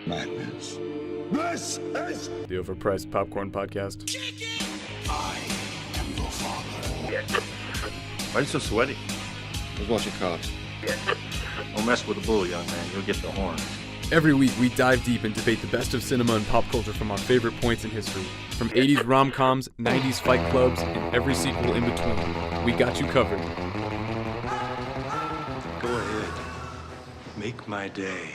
madness. This is the Overpriced Popcorn Podcast. I am your father. Why are you so sweaty? I was watching Cops. Don't mess with the bull, young man. You'll get the horns. Every week, we dive deep and debate the best of cinema and pop culture from our favorite points in history. From 80s rom-coms, 90s fight clubs, and every sequel in between. We got you covered. Go ahead. Make my day.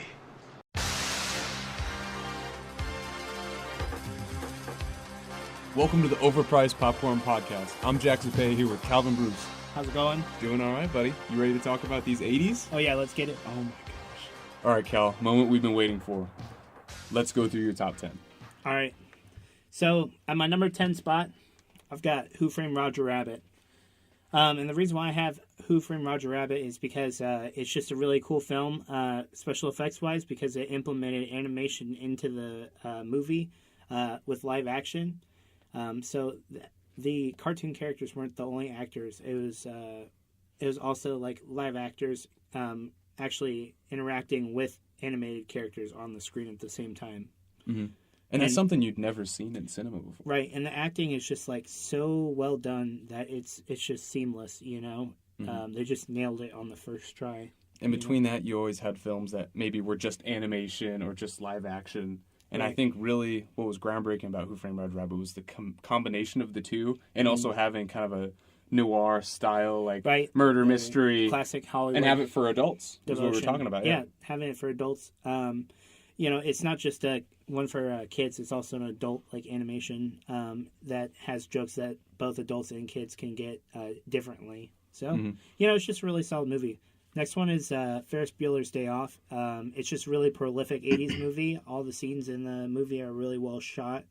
Welcome to the Overpriced Popcorn Podcast. I'm Jack Zipay here with Calvin Bruce. How's it going? Doing all right, buddy. You ready to talk about these 80s? Oh yeah, let's get it. Oh my gosh. All right, Cal. Moment we've been waiting for. Let's go through your top 10. All right. So at my number 10 spot, I've got Who Framed Roger Rabbit. And the reason why I have Who Framed Roger Rabbit is because it's just a really cool film, special effects wise, because it implemented animation into the movie with live action. So the cartoon characters weren't the only actors. It was also like live actors actually interacting with animated characters on the screen at the same time. Mm-hmm. And that's something you'd never seen in cinema before. Right, and the acting is just like so well done that it's just seamless, you know? Mm-hmm. They just nailed it on the first try. And between that, you always had films that maybe were just animation or just live action. And right. I think really what was groundbreaking about Who Framed Roger Rabbit was the combination of the two, and also having kind of a noir style, like murder mystery. Classic Hollywood. And have it for adults, is what we were talking about. Yeah, having it for adults. It's not just one for kids. It's also an adult like animation that has jokes that both adults and kids can get differently. So, it's just a really solid movie. Next one is Ferris Bueller's Day Off. It's just really prolific 80s movie. All the scenes in the movie are really well shot,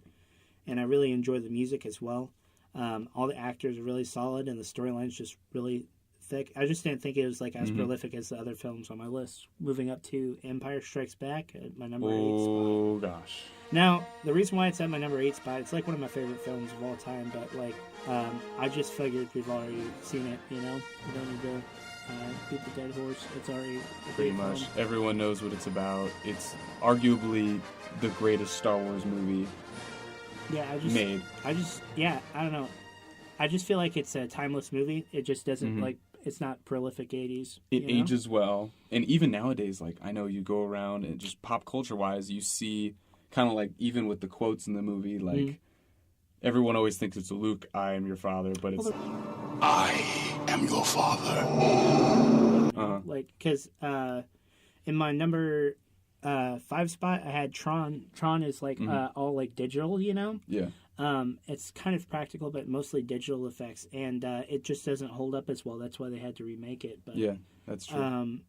and I really enjoy the music as well. All the actors are really solid, and the storyline's just really thick. I just didn't think it was like as prolific as the other films on my list. Moving up to Empire Strikes Back at my number 8 spot. Oh, gosh. Now, the reason why it's at my number 8 spot, it's like one of my favorite films of all time, but like, I just figured we've already seen it, you know? We don't need to beat the dead horse. It's already pretty much film. Everyone knows what it's about. It's arguably the greatest Star Wars movie made. I don't know. I just feel like it's a timeless movie. It just doesn't like, it's not prolific 80s. It ages well. And even nowadays, like, I know you go around and just pop culture wise, you see kind of like, even with the quotes in the movie, like, everyone always thinks it's a Luke, I am your father, but it's I am your father. Like, because in my number 5 spot, I had Tron. Tron is like all like digital, you know? Yeah. It's kind of practical, but mostly digital effects, and it just doesn't hold up as well. That's why they had to remake it. But yeah, that's true.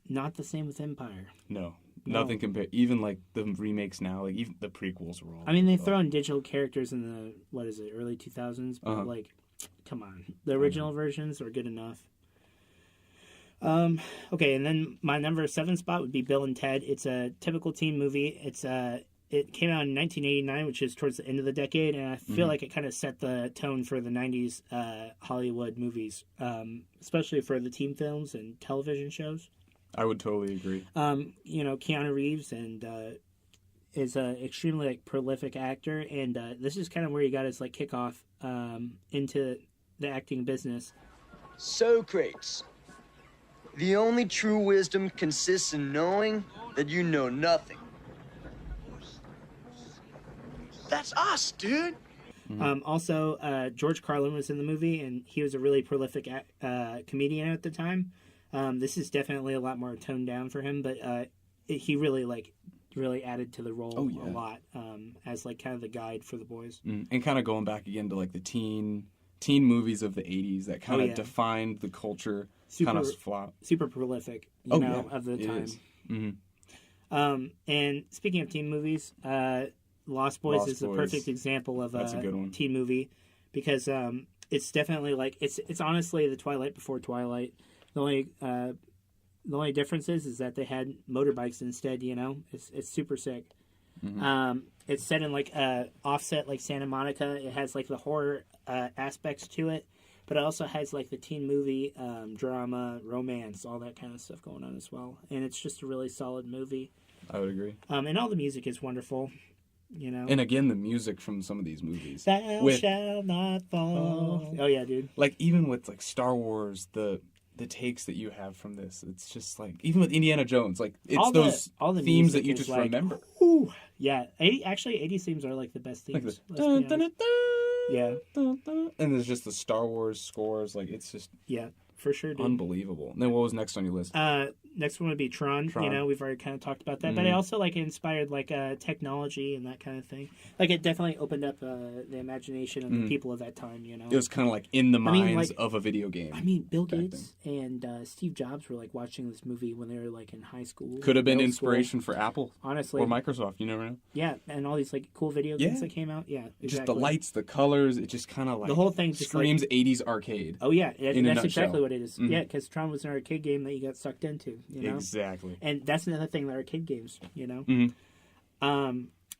Not the same with Empire. No. Nothing compared. Even like the remakes now, like even the prequels were all. I mean, they throw in digital characters in the early 2000s, but like, come on, the original versions are good enough. Okay, and then my number 7 spot would be Bill and Ted. It's a typical teen movie. It came out in 1989, which is towards the end of the decade, and I feel like it kind of set the tone for the 90s Hollywood movies, especially for the teen films and television shows. I would totally agree. Keanu Reeves is an extremely like prolific actor, and this is kind of where he got his like kickoff into the acting business. Socrates, the only true wisdom consists in knowing that you know nothing. That's us, dude. Also, George Carlin was in the movie, and he was a really prolific comedian at the time. This is definitely a lot more toned down for him, but he really added to the role a lot as like kind of the guide for the boys. And kind of going back again to like the teen movies of the 80s that kind of defined the culture. Super prolific, of the time. And speaking of teen movies, Lost Boys is a perfect example of a teen movie because it's definitely like it's honestly the Twilight before Twilight. The only difference is that they had motorbikes instead. You know, it's super sick. It's set in like offset like Santa Monica. It has like the horror aspects to it, but it also has like the teen movie drama, romance, all that kind of stuff going on as well. And it's just a really solid movie. I would agree. And all the music is wonderful. And again, the music from some of these movies. Thou shalt not fall. Oh yeah, dude. Like even with like Star Wars, the takes that you have from this, it's just like even with Indiana Jones, like it's all the themes that you just like, remember. Ooh, yeah, 80s themes are like the best themes. Like dun, dun, dun, dun, yeah, dun, dun. And there's just the Star Wars scores, like it's just for sure, dude. Unbelievable. And then what was next on your list? Next one would be Tron. We've already kind of talked about that, but it also like inspired like technology and that kind of thing. Like it definitely opened up the imagination of the people of that time. It was kind of like in the minds of a video game. I mean, Bill Gates and Steve Jobs were like watching this movie when they were like in high school. Could have been inspiration for Apple, honestly, or Microsoft. You never know. Yeah, and all these like cool video games that came out. Yeah, exactly. Just the lights, the colors. It just kind of like the whole thing just screams like, 80s arcade. Oh yeah, that's exactly what it is. Yeah, because Tron was an arcade game that you got sucked into. Exactly. And that's another thing, the arcade games,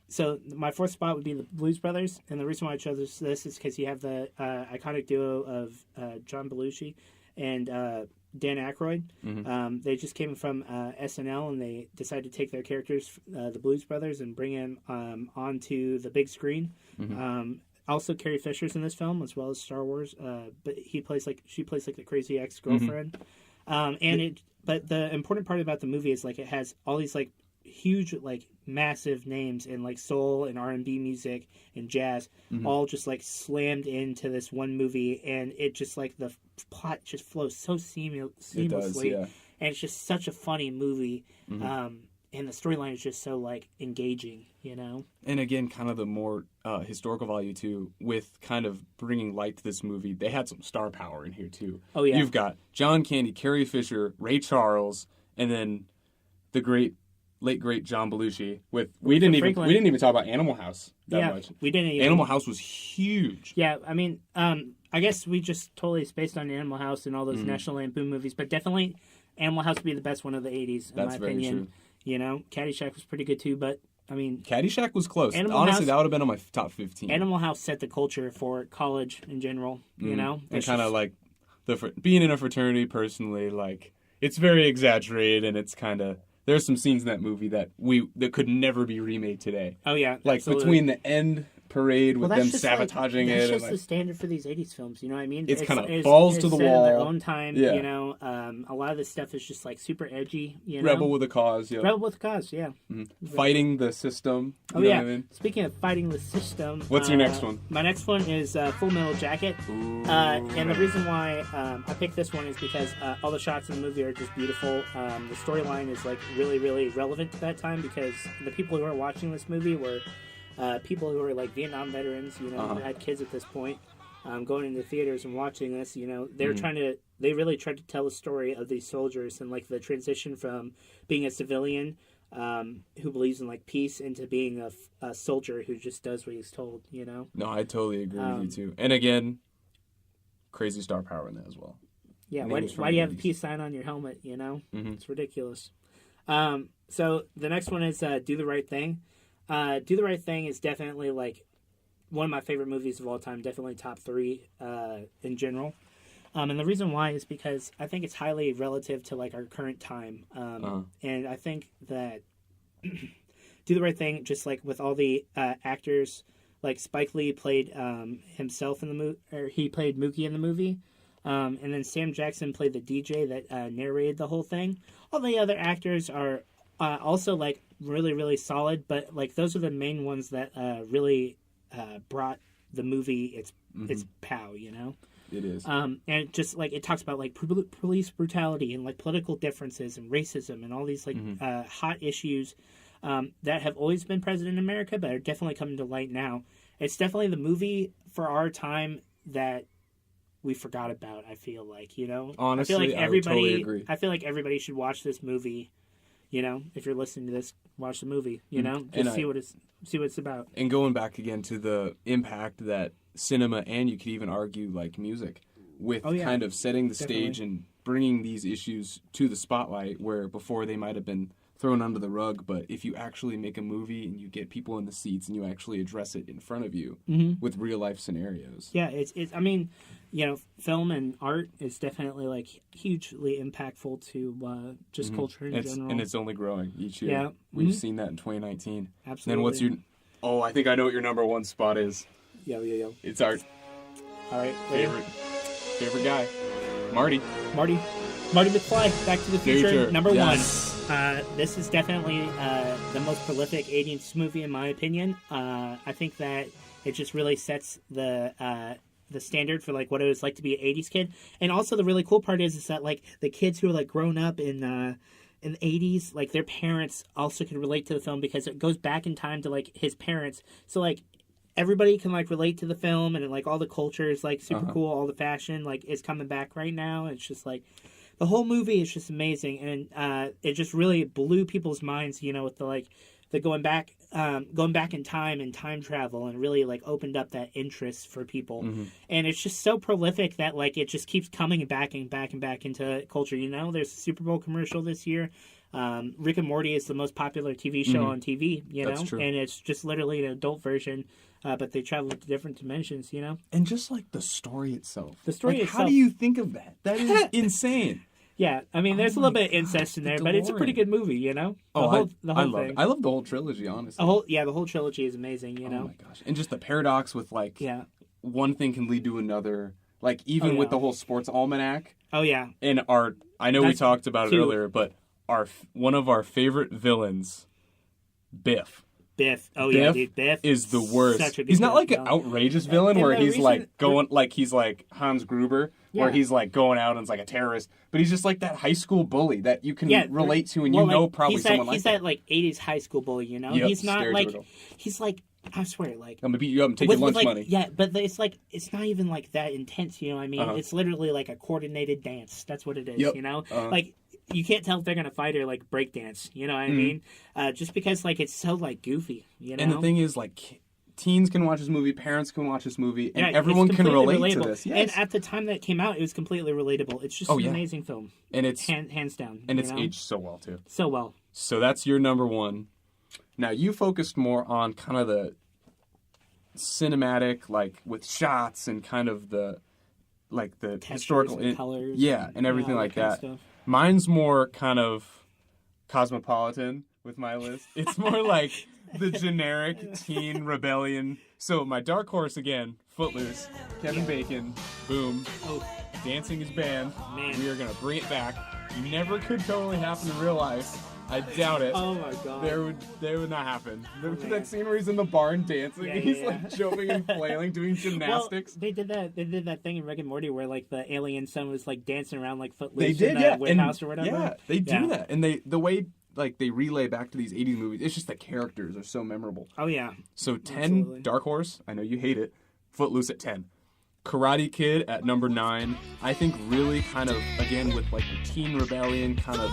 So my fourth spot would be the Blues Brothers, and the reason why I chose this is because you have the iconic duo of John Belushi and Dan Aykroyd. They just came from SNL, and they decided to take their characters, the Blues Brothers, and bring them onto the big screen. Also, Carrie Fisher's in this film, as well as Star Wars, but she plays like the crazy ex-girlfriend. But the important part about the movie is like it has all these like huge like massive names in like soul and R&B music and jazz, all just like slammed into this one movie, and it just like the plot just flows so seamlessly. It does, yeah. And it's just such a funny movie. And the storyline is just so like engaging, And again, kind of the more historical value too, with kind of bringing light to this movie. They had some star power in here too. Oh yeah, you've got John Candy, Carrie Fisher, Ray Charles, and then the late great John Belushi. We didn't even talk about Animal House that much. We didn't. Even, Animal House was huge. Yeah, I mean, I guess we just totally spaced on Animal House and all those National Lampoon movies, but definitely Animal House would be the best one of the 80s in my opinion. True. Caddyshack was pretty good too, but I mean... Caddyshack was close. Honestly, that would have been on my top 15. Animal House set the culture for college in general, And kind of like, being in a fraternity personally, like, it's very exaggerated, and it's kind of... There's some scenes in that movie that could never be remade today. Oh, yeah. Like, absolutely. Between the end parade with them sabotaging it. That's just the standard for these 80s films, you know what I mean? It's kind of balls to the wall. In their own time, a lot of this stuff is just like super edgy, Rebel with a cause, Rebel with a cause, yeah. Fighting the system. Oh, yeah. What I mean? Speaking of fighting the system... What's your next one? My next one is Full Metal Jacket. And the reason why I picked this one is because all the shots in the movie are just beautiful. The storyline is like really, really relevant to that time because the people who are watching this movie were... people who are like Vietnam veterans, who had kids at this point, going into theaters and watching this, they really tried to tell the story of these soldiers and like the transition from being a civilian who believes in like peace into being a soldier who just does what he's told, No, I totally agree with you too. And again, crazy star power in that as well. Yeah, why do you have a peace sign on your helmet, It's ridiculous. So the next one is Do the Right Thing. Do the Right Thing is definitely like one of my favorite movies of all time, definitely top 3 in general. And the reason why is because I think it's highly relative to like our current time. And I think that Do the Right Thing, just like with all the actors, like Spike Lee played himself in the movie, or he played Mookie in the movie. And then Sam Jackson played the DJ that narrated the whole thing. All the other actors are also like really, really solid, but like those are the main ones that really brought the movie its pow, It is. And it just like it talks about like police brutality and like political differences and racism and all these like hot issues that have always been present in America, but are definitely coming to light now. It's definitely the movie for our time that we forgot about. I feel like honestly, I would totally agree. I feel like everybody should watch this movie. If you're listening to this, watch the movie. Just see what it's about. And going back again to the impact that cinema and you could even argue like music with kind of setting the stage and bringing these issues to the spotlight where before they might have been thrown under the rug. But if you actually make a movie and you get people in the seats and you actually address it in front of you with real life scenarios. Yeah, it's. I mean, film and art is definitely like hugely impactful to just culture in general. And it's only growing each year. Yeah. We've seen that in 2019. Absolutely. Then what's your... Oh, I think I know what your number one spot is. Yo. It's our All right. favorite guy. Marty McFly, Back to the Future, number yes. one. This is definitely the most prolific 80s movie in my opinion. I think that it just really sets the standard for like what it was like to be an 80s kid. And also the really cool part is that like the kids who are like grown up in the 80s, like their parents also can relate to the film because it goes back in time to like his parents. So like everybody can like relate to the film, and like all the culture is like super cool. All the fashion like is coming back right now. It's just like the whole movie is just amazing, and it just really blew people's minds. With the going back in time and time travel, and really like opened up that interest for people. And it's just so prolific that like it just keeps coming back and back and back into culture. There's a Super Bowl commercial this year. Rick and Morty is the most popular TV show on TV. That's true. And it's just literally an adult version. But they travel to different dimensions, And just like the story itself. How do you think of that? That is insane. Yeah, I mean, there's a little bit of incest in there, but it's a pretty good movie, I love the whole trilogy, honestly. The whole trilogy is amazing, Oh my gosh. And just the paradox with like one thing can lead to another. Like even with the whole sports almanac. Oh yeah. And we talked about it earlier, but one of our favorite villains, Biff. Oh yeah, dude. Biff is the worst. He's not like an outrageous villain where he's like going like he's like Hans Gruber, where he's like going out and is like a terrorist. But he's just like that high school bully that you can relate to, and probably someone like that. He's that like 80s high school bully, Yep, he's not like he's like I swear, like I'm gonna beat you up and take your lunch money. Yeah, but it's like it's not even like that intense. You know what I mean? It's literally like a coordinated dance. That's what it is. Like. You can't tell if they're gonna fight or like break dance. You know what I mean? Just because like it's so like goofy. And the thing is, like, teens can watch this movie, parents can watch this movie, and everyone can relate to this. Yes. And at the time that it came out, it was completely relatable. It's just an amazing film, and it's hands down. And it's aged so well too. So well. So that's your number one. Now you focused more on kind of the cinematic, like with shots and kind of the historical colors, and everything like that. Stuff. Mine's more kind of cosmopolitan with my list. It's more like the generic teen rebellion. So my dark horse again, Footloose, Kevin Bacon, boom, dancing is banned. Man. We are going to bring it back. Never could totally happen in real life. I doubt it. Oh my god. That would not happen. That scene where he's in the barn dancing and he's like jumping and flailing, doing gymnastics. Well, they did that thing in Rick and Morty where like the alien son was like dancing around like Footloose they did, in the warehouse or whatever. Yeah, they do that. And the way like they relay back to these 80s movies, it's just the characters are so memorable. Oh yeah. So 10, Absolutely. Dark Horse, I know you hate it. Footloose at 10. Karate Kid at number 9. I think really kind of, again, with like the teen rebellion, kind of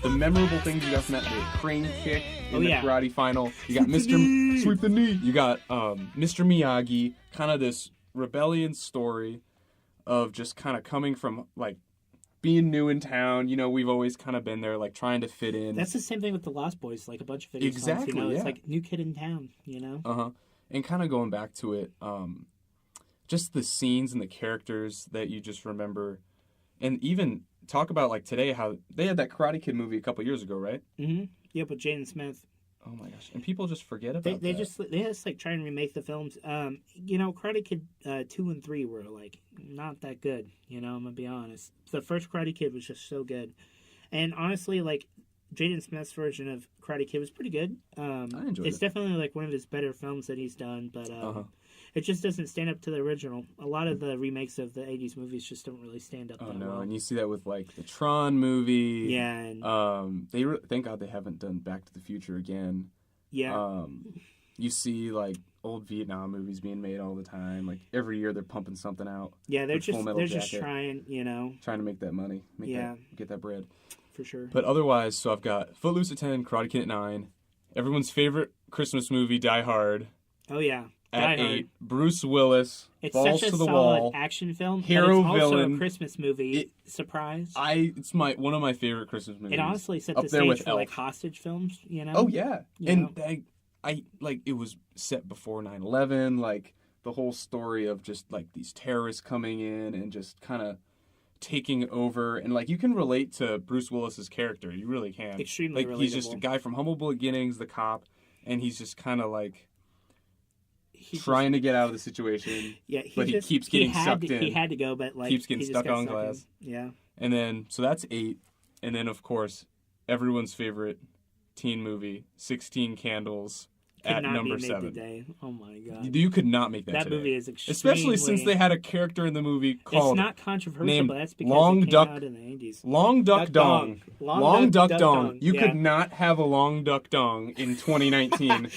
the memorable things you got from that, the crane kick in the karate final. You got Sweep the knee. You got Mr. Miyagi, kind of this rebellion story of just kind of coming from like being new in town. We've always kind of been there, like trying to fit in. That's the same thing with the Lost Boys, like a bunch of videos. Exactly, It's like new kid in town, And kind of going back to it, just the scenes and the characters that you just remember. And even talk about, like, today, how they had that Karate Kid movie a couple years ago, right? Mm-hmm. Yeah, but Jaden Smith. Oh, my gosh. And people just forget about that. They just, like, try and remake the films. Karate Kid 2 and 3 were, like, not that good, I'm going to be honest. The first Karate Kid was just so good. And honestly, like, Jaden Smith's version of Karate Kid was pretty good. I enjoyed it. It's definitely, like, one of his better films that he's done, but... It just doesn't stand up to the original. A lot of the remakes of the 80s movies just don't really stand up that well. And you see that with, like, the Tron movie. Yeah. And... thank God they haven't done Back to the Future again. Yeah. You see, like, old Vietnam movies being made all the time. Like, every year they're pumping something out. Yeah, they're just trying, Trying to make that money. Get that bread. For sure. But otherwise, so I've got Footloose at 10, Karate Kid at 9. Everyone's favorite Christmas movie, Die Hard. Oh, yeah. At 8, Bruce Willis falls such a to the solid wall. action film. Hero but it's also villain. a Christmas movie. Surprise! It's one of my favorite Christmas movies. It honestly set up the there stage with for Elf. like hostage films. Oh yeah, You and I like it was set before 9/11. Like the whole story of just like these terrorists coming in and just kind of taking over, and like you can relate to Bruce Willis's character. You really can. Extremely like he's just a guy from humble beginnings, the cop, and he's just kind of like trying to get out of the situation. Yeah, but he keeps getting sucked in. He had to go, but like keeps getting stuck on glass. Yeah. And then so that's 8, and then of course everyone's favorite teen movie, 16 Candles. At number 7. Today. Oh my god. You could not make that today. Movie is extremely... Especially since they had a character in the movie called... It's not controversial, named but that's because Long it came Duck, out in the 80s. Long Duck Dong. Long Duck Dong. You yeah. could not have a Long Duck Dong in 2019.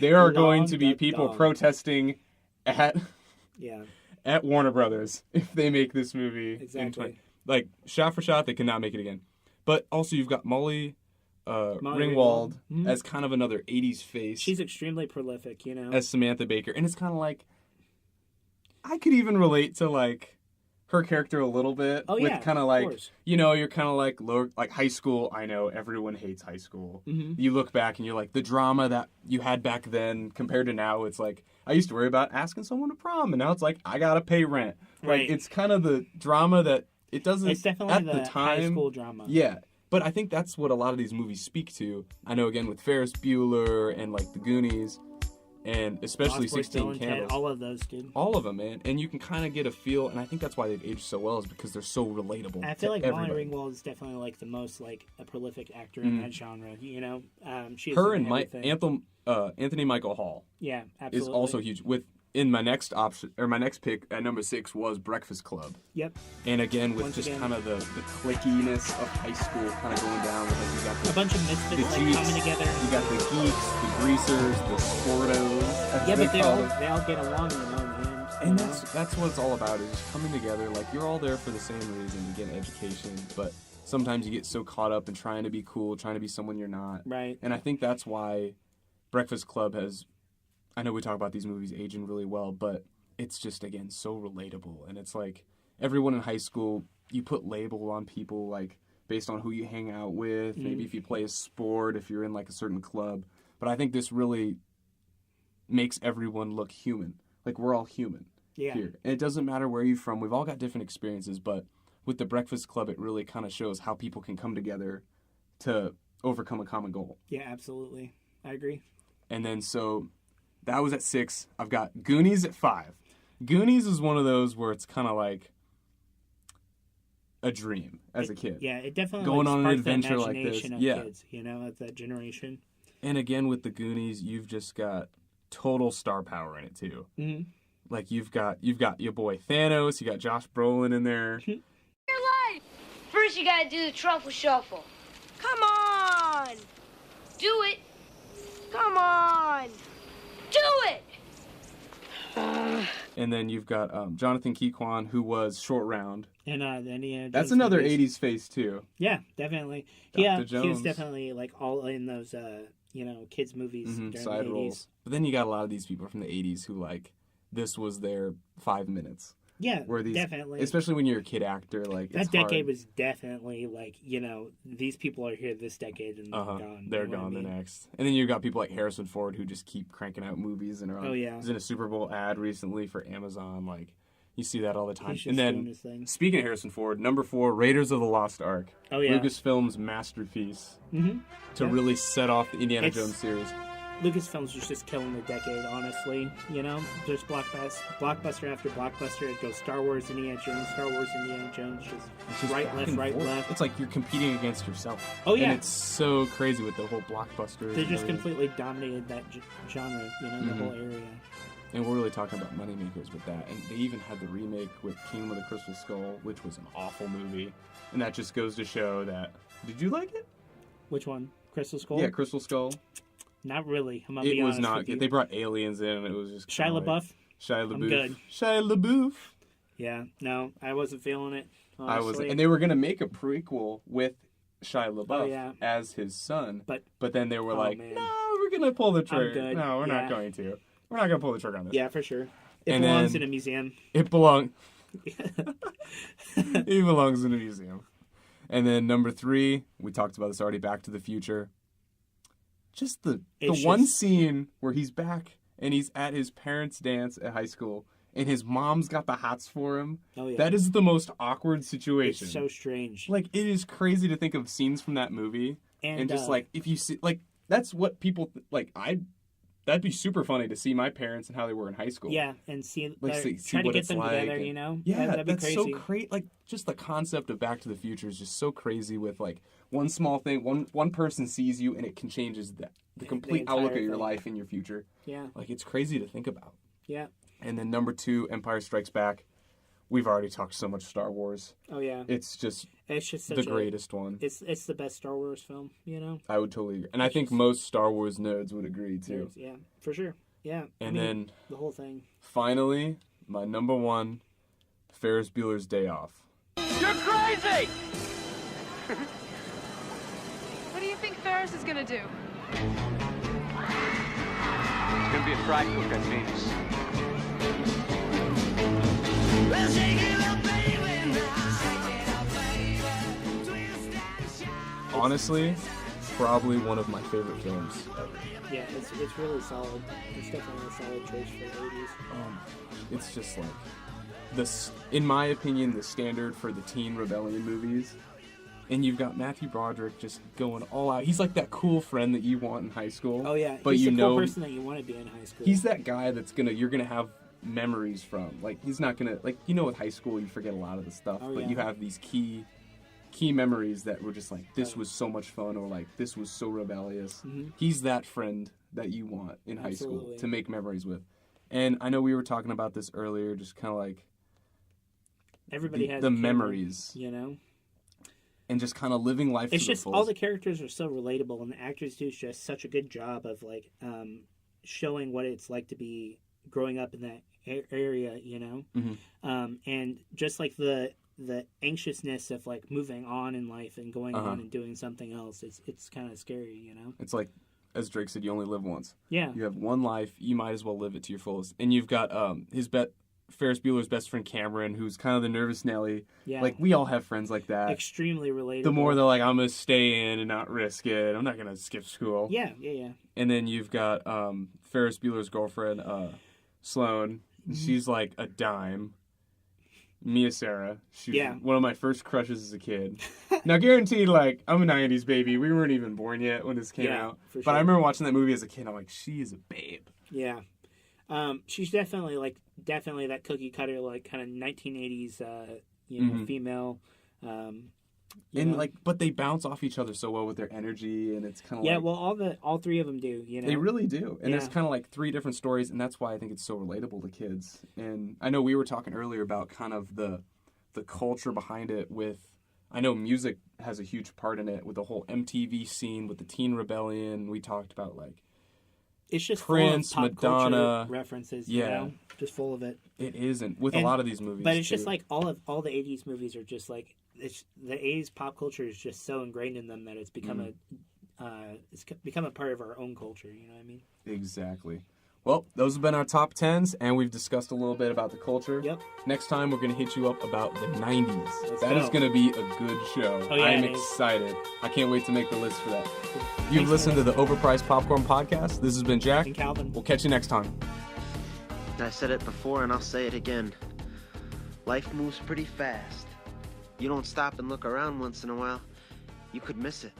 There are going to be people protesting at Warner Brothers if they make this movie. Exactly. Like, shot for shot, they cannot make it again. But also you've got Molly Ringwald as kind of another 80s face. She's extremely prolific, as Samantha Baker. And it's kind of like, I could even relate to like her character a little bit. Oh, with kind of like, you're kind of like high school. I know everyone hates high school. Mm-hmm. You look back and you're like, the drama that you had back then compared to now, it's like, I used to worry about asking someone to prom, and now it's like, I gotta pay rent. Right. Like, it's kind of the drama that it doesn't, it's definitely at the time, high school drama. Yeah. But I think that's what a lot of these movies speak to. I know, again, with Ferris Bueller and, like, The Goonies, and especially 16 Candles. All of those, dude. All of them, man. And you can kind of get a feel, and I think that's why they've aged so well, is because they're so relatable. I feel like everybody. Molly Ringwald is definitely, like, the most, like, a prolific actor in that genre, She Her and Anthony Michael Hall yeah, absolutely. is also huge. In my next option, or my next pick at number 6 was Breakfast Club. Yep. And again, with kind of the clickiness of high school kind of going down. With, like, you got a bunch of misfits like, coming together. You got the geeks, the greasers, the sportos. Yeah, but they all get along, in the end. And that's what it's all about, is just coming together. Like, you're all there for the same reason, to get an education, but sometimes you get so caught up in trying to be cool, trying to be someone you're not. Right. And I think that's why Breakfast Club has... I know we talk about these movies aging really well, but it's just, again, so relatable. And it's like, everyone in high school, you put label on people, like, based on who you hang out with, maybe if you play a sport, if you're in, like, a certain club. But I think this really makes everyone look human. Like, we're all human here. And it doesn't matter where you're from. We've all got different experiences, but with the Breakfast Club, it really kind of shows how people can come together to overcome a common goal. Yeah, absolutely. I agree. And then so... That was at 6. I've got Goonies at 5. Goonies is one of those where it's kind of like a dream as a kid. Yeah, it definitely going on an sparked the adventure like this. imagination of kids, of that generation. And again, with the Goonies, you've just got total star power in it too. Mm-hmm. Like you've got your boy Thanos, you got Josh Brolin in there. Your life. First, you gotta do the truffle shuffle. Come on, do it. Come on. Do it! And then you've got Jonathan Keyquan, who was Short Round. And then that's another 80s face, too. Yeah, definitely. He was definitely, like, all in those, kids' movies during side the 80s. roles. But then you got a lot of these people from the 80s who, like, this was their 5 minutes. Yeah, definitely. Especially when you're a kid actor, like, that decade was definitely, like, these people are here this decade and they're gone. They're gone the next. And then you've got people like Harrison Ford who just keep cranking out movies and are on. He's in a Super Bowl ad recently for Amazon. Like, you see that all the time. And then, speaking of Harrison Ford, number 4, Raiders of the Lost Ark. Oh, yeah. Lucasfilm's masterpiece to really set off the Indiana Jones series. Lucasfilms was just killing the decade, honestly. There's blockbuster after blockbuster. It goes Star Wars, Indiana Jones, just right, left. It's like you're competing against yourself. Oh, yeah. And it's so crazy with the whole blockbuster. They just completely dominated that genre, the whole area. And we're really talking about moneymakers with that. And they even had the remake with Kingdom of the Crystal Skull, which was an awful movie. And that just goes to show that... Did you like it? Which one? Crystal Skull? Yeah, Crystal Skull. Not really. I'm gonna be honest. It was not good. They brought aliens in, and it was just Shia LaBeouf. I'm good. Shia LaBeouf. Yeah, no, I wasn't feeling it. Honestly. I wasn't, and they were gonna make a prequel with Shia LaBeouf as his son, but then they were like, man. "No, we're gonna pull the trigger. No, we're not going to." We're not gonna pull the trigger on this. Yeah, for sure. It And belongs then- in a museum. It belongs. It belongs in a museum. And then number 3, we talked about this already. Back to the Future. Just the one scene where he's back and he's at his parents' dance at high school, and his mom's got the hots for him. Oh yeah. That is the most awkward situation. It's so strange. Like, it is crazy to think of scenes from that movie, and just like, if you see, like, that's what people that'd be super funny to see my parents and how they were in high school. Yeah, and see, Like, try to what get it's them like, together, and- you know? Yeah, that'd be that's crazy. so crazy. Like, just the concept of Back to the Future is just so crazy with, like, one small thing, one person sees you, and it can change the complete entire outlook of your thing. life and your future. Yeah, Like, it's crazy to think about. yeah. And then number 2, Empire Strikes Back. We've already talked so much Star Wars. Oh yeah. It's just such the greatest one. It's the best Star Wars film, you know? I would totally agree. And I think most Star Wars nerds would agree, too. Yeah, for sure. Yeah. And then, the whole thing. finally, my number 1, Ferris Bueller's Day Off. You're crazy! What do you think Ferris is gonna do? It's gonna be a fry cook at Venus. Honestly, probably one of my favorite films ever. Yeah, it's really solid. It's definitely a solid choice for the 80s. It's just like in my opinion, the standard for the teen rebellion movies. And you've got Matthew Broderick just going all out. He's like that cool friend that you want in high school. Oh yeah, but he's you the cool know, person that you want to be in high school. he's that guy that's you're gonna have memories from. Like, he's not gonna, like, you know, with high school you forget a lot of the stuff, Oh, but yeah. you have these key memories that were just like, this was so much fun, or like, this was so rebellious. Mm-hmm. He's that friend that you want in high school Absolutely. to make memories with. And I know we were talking about this earlier, just kind of like Everybody has the a kid, memories, you know. and just kind of living life. It's to the just all fullest. the characters are so relatable, and the actors do just such a good job of like showing what it's like to be growing up in that area, you know. Mhm. And just like the anxiousness of like moving on in life and going on and doing something else, it's kind of scary, you know. It's like, as Drake said, you only live once. Yeah. You have one life. You might as well live it to your fullest. And you've got Ferris Bueller's best friend Cameron, who's kind of the nervous Nelly. Yeah. Like, we all have friends like that. Extremely relatable. The more they're like, I'm gonna stay in and not risk it. I'm not gonna skip school. Yeah. And then you've got Ferris Bueller's girlfriend, Sloane. She's like a dime. Mia Sarah. She was one of my first crushes as a kid. Now, guaranteed, like, I'm a 90s baby. We weren't even born yet when this came out. for But sure. I remember watching that movie as a kid. I'm like, she is a babe. Yeah. She's definitely that cookie cutter, like kind of 1980s, female. You know? But they bounce off each other so well with their energy, and it's kind of well, all three of them do. You know, they really do, and there's Yeah. kind of like 3 different stories, and that's why I think it's so relatable to kids. And I know we were talking earlier about kind of the culture behind it. I know music has a huge part in it with the whole MTV scene, with the Teen Rebellion. We talked about like it's just Prince, full of pop Madonna, culture references. You know? Just full of it. It isn't with a And- lot of these movies, But it's too. just like all the 80s movies are just like the 80s pop culture is just so ingrained in them that it's become a part of our own culture. You know what I mean? Exactly. Well, those have been our top 10s, and we've discussed a little bit about the culture. Yep. Next time, we're going to hit you up about the 90s. Let's That is go. going to be a good show. Oh, yeah, I'm it is. excited. I can't wait to make the list for that. Thanks You've for listened to the listening. Overpriced Popcorn Podcast. This has been Jack. And Calvin. We'll catch you next time. I said it before and I'll say it again. Life moves pretty fast. You don't stop and look around once in a while, you could miss it.